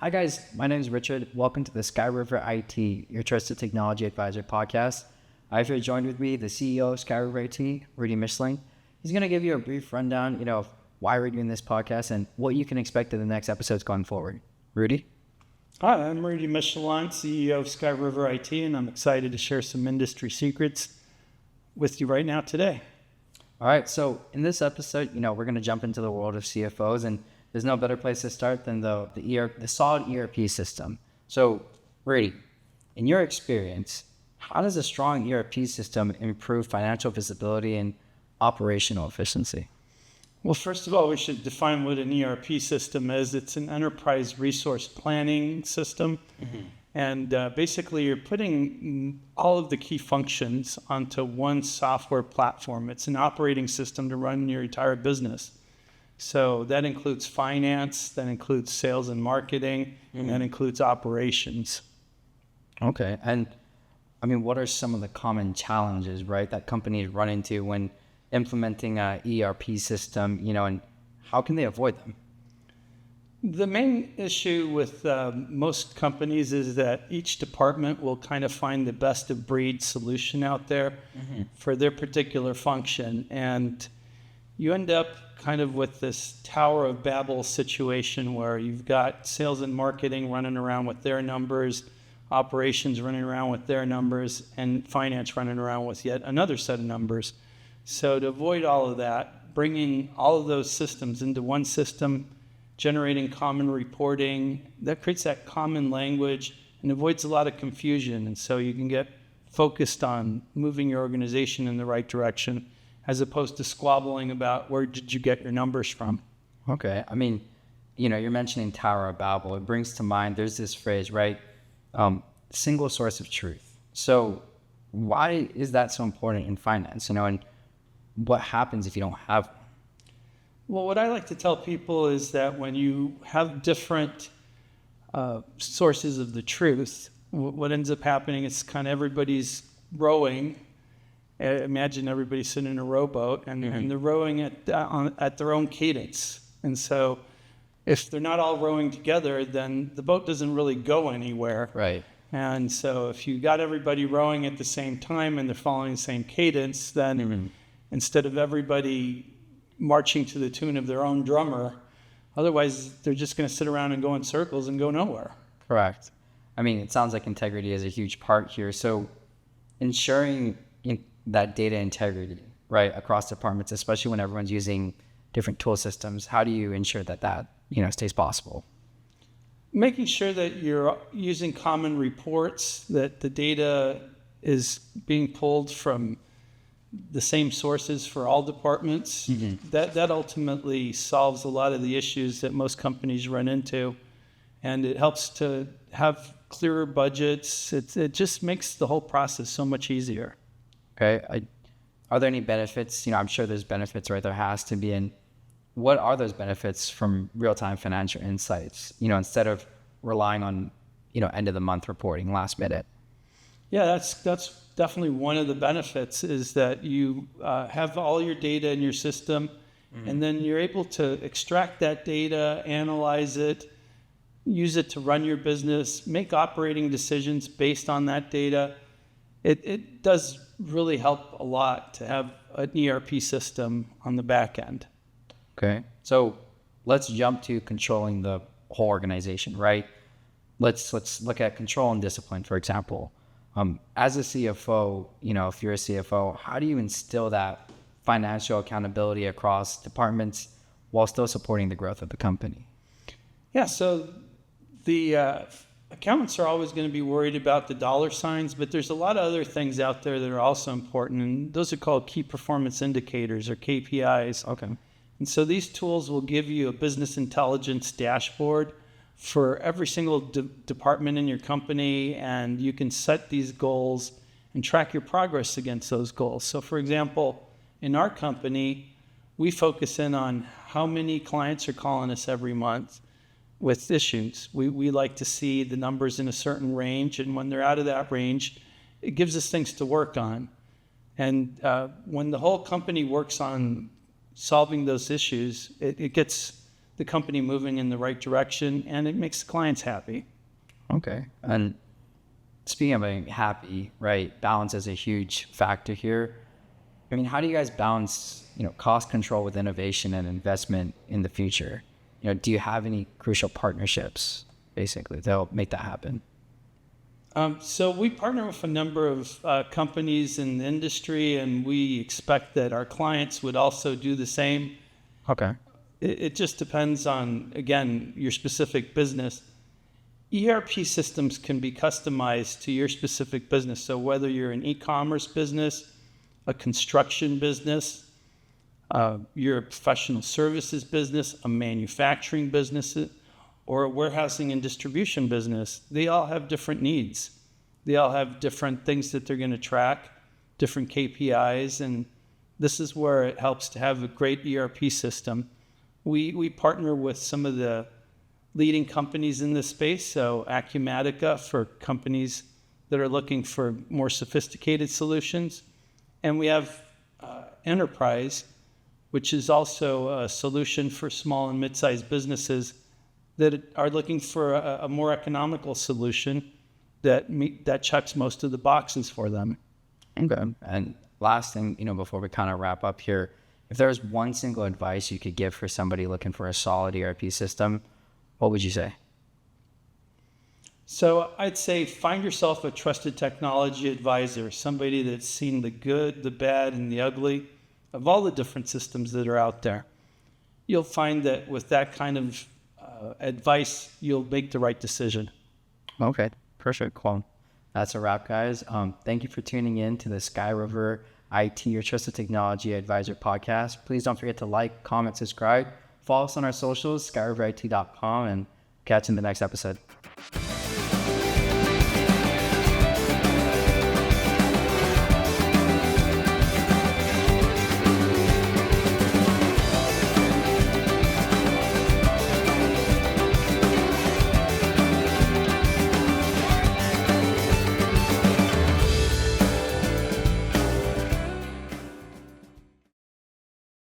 Hi guys, my name is Richard. Welcome to the Skyriver IT, your trusted technology advisor podcast. I have here joined with me the CEO of Skyriver IT, Rudy Michelin. He's going to give you a brief rundown, of why we're doing this podcast and what you can expect in the next episodes going forward. Rudy? Hi, I'm Rudy Michelin, CEO of Skyriver IT, and I'm excited to share some industry secrets with you right now today. All right, so in this episode, we're going to jump into the world of CFOs, and there's no better place to start than the solid ERP system. So, Rudy, in your experience, how does a strong ERP system improve financial visibility and operational efficiency? Well, first of all, we should define what an ERP system is. It's an enterprise resource planning system. Mm-hmm. And basically, you're putting all of the key functions onto one software platform. It's an operating system to run your entire business. So that includes finance, that includes sales and marketing, and that includes operations. Okay. And what are some of the common challenges, right, that companies run into when implementing an ERP system, and how can they avoid them? The main issue with most companies is that each department will kind of find the best of breed solution out there for their particular function. And you end up kind of with this Tower of Babel situation where you've got sales and marketing running around with their numbers, operations running around with their numbers, and finance running around with yet another set of numbers. So to avoid all of that, bringing all of those systems into one system, generating common reporting, that creates that common language and avoids a lot of confusion. And so you can get focused on moving your organization in the right direction as opposed to squabbling about where did you get your numbers from. Okay. You're mentioning Tower of Babel. It brings to mind, there's this phrase, right? Single source of truth. So why is that so important in finance? And what happens if you don't have one? Well, what I like to tell people is that when you have different sources of the truth, what ends up happening is kind of everybody's rowing. Imagine everybody sitting in a rowboat, and they're rowing at their own cadence. And so if they're not all rowing together, then the boat doesn't really go anywhere. Right. And so if you got everybody rowing at the same time and they're following the same cadence, then instead of everybody marching to the tune of their own drummer, otherwise they're just going to sit around and go in circles and go nowhere. Correct. It sounds like integrity is a huge part here. So ensuring that data integrity, right, across departments, especially when everyone's using different tool systems, how do you ensure that stays possible? Making sure that you're using common reports, that the data is being pulled from the same sources for all departments, that ultimately solves a lot of the issues that most companies run into. And it helps to have clearer budgets. It just makes the whole process so much easier. Okay. Are there any benefits? I'm sure there's benefits, right? There has to be. And what are those benefits from real-time financial insights, instead of relying on, end of the month reporting last minute? Yeah, that's definitely one of the benefits is that you have all your data in your system, and then you're able to extract that data, analyze it, use it to run your business, make operating decisions based on that data. It does really help a lot to have an ERP system on the back end. Okay. So let's jump to controlling the whole organization, right? Let's look at control and discipline, for example. As a CFO, if you're a CFO, how do you instill that financial accountability across departments while still supporting the growth of the company? Yeah, so the accountants are always going to be worried about the dollar signs, but there's a lot of other things out there that are also important, and those are called key performance indicators or KPIs. Okay. And so these tools will give you a business intelligence dashboard for every single department in your company, and you can set these goals and track your progress against those goals. So for example, in our company, we focus in on how many clients are calling us every month with issues. We like to see the numbers in a certain range, and when they're out of that range, it gives us things to work on. And when the whole company works on solving those issues, it gets the company moving in the right direction, and it makes the clients happy. Okay. And speaking of being happy, right, balance is a huge factor here. I mean, how do you guys balance, cost control with innovation and investment in the future? Do you have any crucial partnerships, basically, that'll make that happen? So we partner with a number of companies in the industry, and we expect that our clients would also do the same. Okay. It just depends on, again, your specific business. ERP systems can be customized to your specific business. So whether you're an e-commerce business, a construction business, you're a professional services business, a manufacturing business, or a warehousing and distribution business, they all have different needs. They all have different things that they're going to track, different KPIs, and this is where it helps to have a great ERP system. We partner with some of the leading companies in this space, so Acumatica for companies that are looking for more sophisticated solutions. And we have Enterprise, which is also a solution for small and mid-sized businesses that are looking for a more economical solution that checks most of the boxes for them. Okay. And last thing, before we kind of wrap up here, if there was one single advice you could give for somebody looking for a solid ERP system, what would you say? So I'd say find yourself a trusted technology advisor, somebody that's seen the good, the bad, and the ugly of all the different systems that are out there. You'll find that with that kind of advice, you'll make the right decision. Okay, perfect. Well, that's a wrap, guys. Thank you for tuning in to the Skyriver IT, your trusted technology advisor podcast. Please don't forget to like, comment, subscribe. Follow us on our socials, skyriverit.com, and catch you in the next episode.